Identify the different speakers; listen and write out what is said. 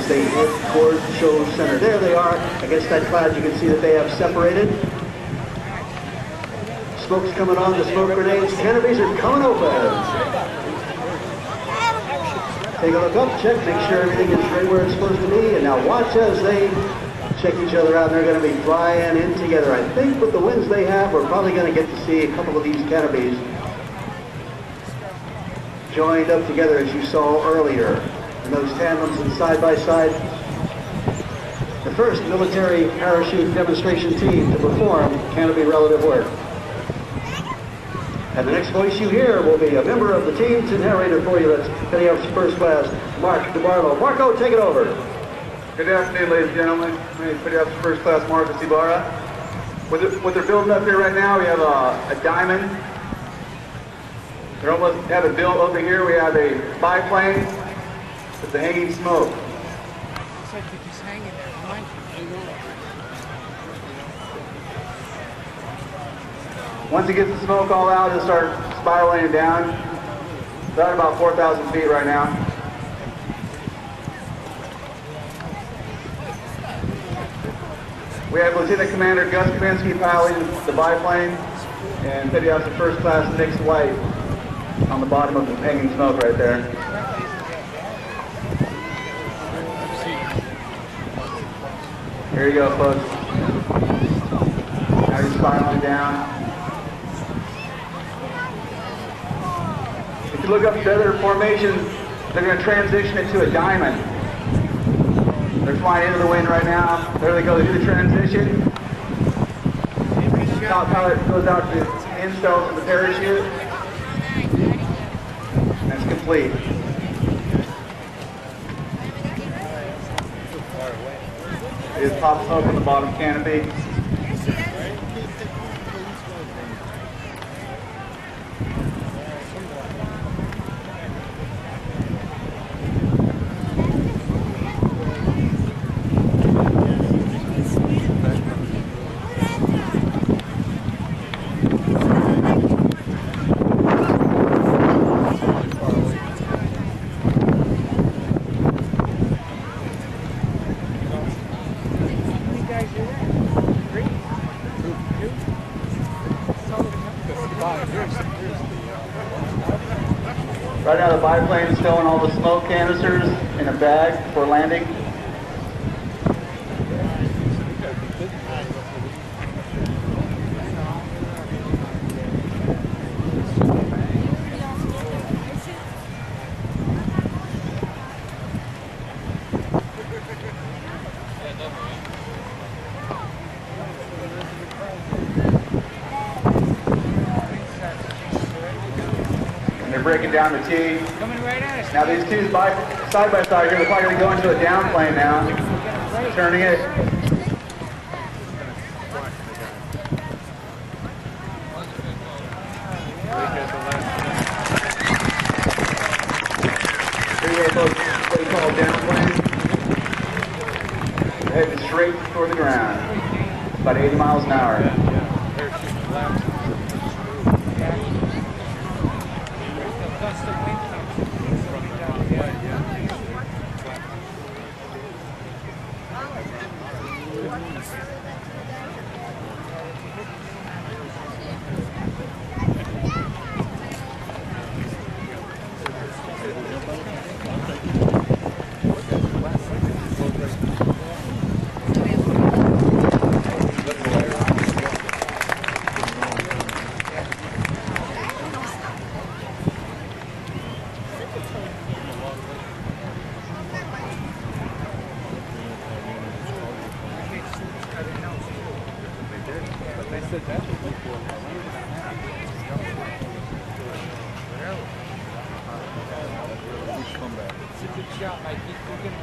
Speaker 1: as they head towards the show center. There they are. Against that cloud, you can see that they have separated. Smoke's coming on, the smoke grenades. Canopies are coming open. Take a look up, check, make sure everything is right where it's supposed to be. And now watch as they check each other out. They're going to be flying in together. I think with the winds they have, we're probably going to get to see a couple of these canopies joined up together as you saw earlier. And those tandems and side by side. The first military parachute demonstration team to perform canopy relative work. And the next voice you hear will be a member of the team to narrator for you. That's Petty Officer First Class Mark DeBarlo. Marco, take it over.
Speaker 2: Good afternoon, ladies and gentlemen. My name is Petty Officer First Class Marcus Ibarra. What they're building up here right now, we have a diamond. They almost have it built over here. We have a biplane with the hanging smoke.
Speaker 3: It's like if he's hanging there.
Speaker 2: Once it gets the smoke all out, it'll start spiraling down. It's at about 4,000 feet right now. We have Lieutenant Commander Gus Kaminsky piloting the biplane, and Petty Officer First Class Nick White on the bottom of the hanging smoke right there. Here you go, folks. Now he's spiraling down. If you look up the other formations, they're going to transition it to a diamond. They're flying into the wind right now. There they go. They do the transition. Top pilot goes out to the install of the parachute. That's complete. There's pop smoke on the bottom canopy. Right now the biplane is stowing all the smoke canisters in a bag before landing. Breaking down the T.
Speaker 3: Coming right at us.
Speaker 2: Now these two side by side here, they're probably going to go into a down plane now. Turning it. Here you go, folks. What we call a down plane. Heading straight toward the ground. About 80 miles an hour.
Speaker 3: It's a good shot, Mikey. We're going to